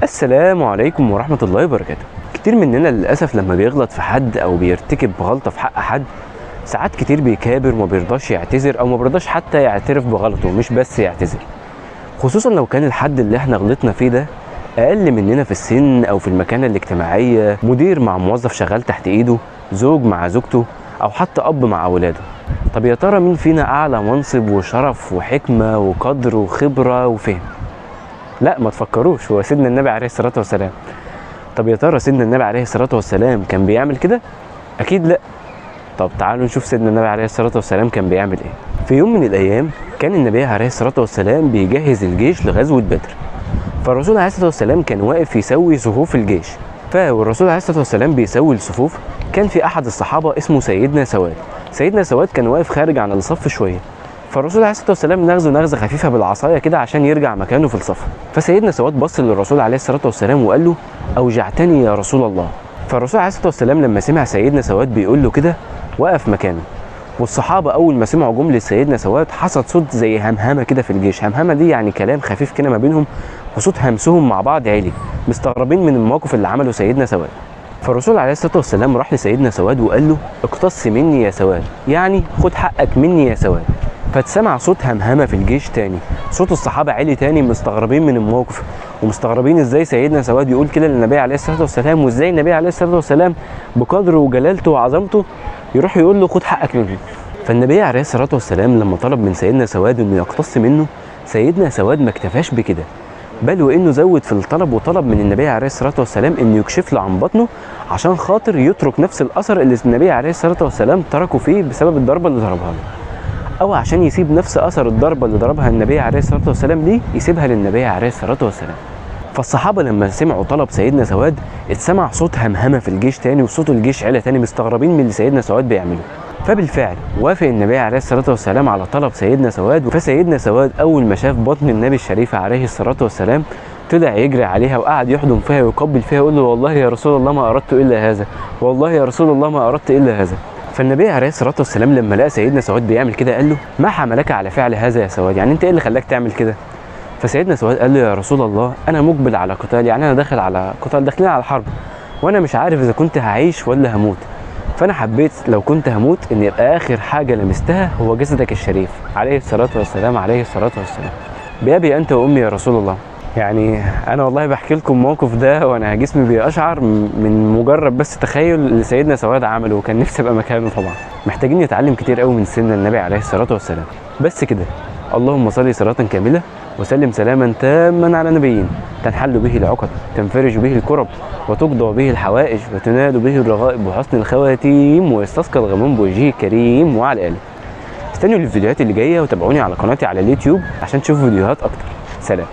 السلام عليكم ورحمة الله وبركاته. كتير مننا للأسف لما بيغلط في حد أو بيرتكب غلطة في حق حد ساعات كتير بيكابر وما بيرضاش يعتذر أو ما بيرضاش حتى يعترف بغلطه، مش بس يعتذر، خصوصا لو كان الحد اللي احنا غلطنا فيه ده أقل مننا في السن أو في المكانة الاجتماعية، مدير مع موظف شغال تحت إيده، زوج مع زوجته، أو حتى أب مع أولاده. طب يا ترى مين فينا أعلى منصب وشرف وحكمة وقدر وخبرة وفهم؟ لا، ما تفكروش، هو سيدنا النبي عليه الصلاة والسلام. طب يا ترى سيدنا النبي عليه الصلاة والسلام كان بيعمل كده؟ أكيد لا. طب تعالوا نشوف سيدنا النبي عليه الصلاة والسلام كان بيعمل إيه. في يوم من الأيام كان النبي عليه الصلاة والسلام بيجهز الجيش لغزوة بدر، فالرسول عليه الصلاة والسلام كان واقف يسوي صفوف الجيش. والرسول عليه الصلاة والسلام بيسوي الصفوف، كان في أحد الصحابة اسمه سيدنا سواد. سيدنا سواد كان واقف خارج عن الصف شوية، فالرسول عليه الصلاه والسلام نغزه خفيفه بالعصايه كده عشان يرجع مكانه في الصف. فسيدنا سواد بص للرسول عليه الصلاه والسلام وقال له: اوجعتني يا رسول الله. فالرسول عليه الصلاه والسلام لما سمع سيدنا سواد بيقول له كده وقف مكانه. والصحابه اول ما سمعوا جمله سيدنا سواد حصل صوت زي همهمه كده في الجيش. همهمه دي يعني كلام خفيف كده ما بينهم، وصوت همسهم مع بعض عالي، مستغربين من الموقف اللي عمله سيدنا سواد. فالرسول عليه الصلاه والسلام راح لسيدنا سواد وقال له: اقتص مني يا سواد، يعني خد حقك مني يا سواد. فاتسمع صوت همهمه في الجيش تاني، صوت الصحابه عالي تاني، مستغربين من الموقف ومستغربين ازاي سيدنا سواد يقول كده للنبي عليه الصلاه والسلام، وازاي النبي عليه الصلاه والسلام بقدره وجلالته وعظمته يروح يقول له خد حقك منه. فالنبي عليه الصلاه والسلام لما طلب من سيدنا سواد انه يقتص منه، سيدنا سواد ما اكتفاش بكده، بل وانه زود في الطلب وطلب من النبي عليه الصلاه والسلام انه يكشف له عن بطنه عشان خاطر يترك نفس الاثر اللي النبي عليه الصلاه والسلام تركه فيه بسبب الضربه اللي ضربها له، او عشان يسيب نفس اثر الضربه اللي ضربها النبي عليه الصلاه والسلام ليه يسيبها للنبي عليه الصلاه والسلام. فالصحابه لما سمعوا طلب سيدنا سواد اتسمع صوت همهمه في الجيش تاني، وصوت الجيش علا تاني، مستغربين من اللي سيدنا سواد بيعمله. فبالفعل وافق النبي عليه الصلاه والسلام على طلب سيدنا سواد. فسيدنا سواد اول ما شاف بطن النبي الشريفه عليه الصلاه والسلام طلع يجري عليها وقعد يحضن فيها ويقبل فيها ويقول له: والله يا رسول الله ما اردت الا هذا، والله يا رسول الله ما اردت الا هذا. فالنبي عليه الصلاه والسلام لما لقى سيدنا سواد بيعمل كده قال له: ما حملك على فعل هذا يا سواد؟ يعني انت ايه اللي خلاك تعمل كده؟ فسيدنا سواد قال له: يا رسول الله انا مقبل على قتال، يعني انا داخل على قتال، داخلين على الحرب، وانا مش عارف اذا كنت هعيش ولا هموت، فانا حبيت لو كنت هموت ان يبقى اخر حاجه لمستها هو جسدك الشريف عليه الصلاه والسلام، عليه الصلاه والسلام. بأبي انت وامي يا رسول الله. يعني انا والله بحكي لكم الموقف ده وانا جسمي بيقشعر من مجرد بس تخيل اللي سيدنا سواد عمله، وكان نفسي ابقى مكانه. طبعا محتاجين نتعلم كتير قوي من سيدنا النبي عليه الصلاه والسلام. بس كده، اللهم صل صلاه كامله وسلم سلاما تاما على نبيين تنحل به العقد، تنفرج به الكرب، وتقضى به الحوائج، وتنال به الرغائب، وحسن الخواتيم، ويستسقى الغمام بوجهه الكريم وعلى اله. استنوا الفيديوهات اللي جايه وتابعوني على قناتي على اليوتيوب عشان تشوفوا فيديوهات اكتر. سلام.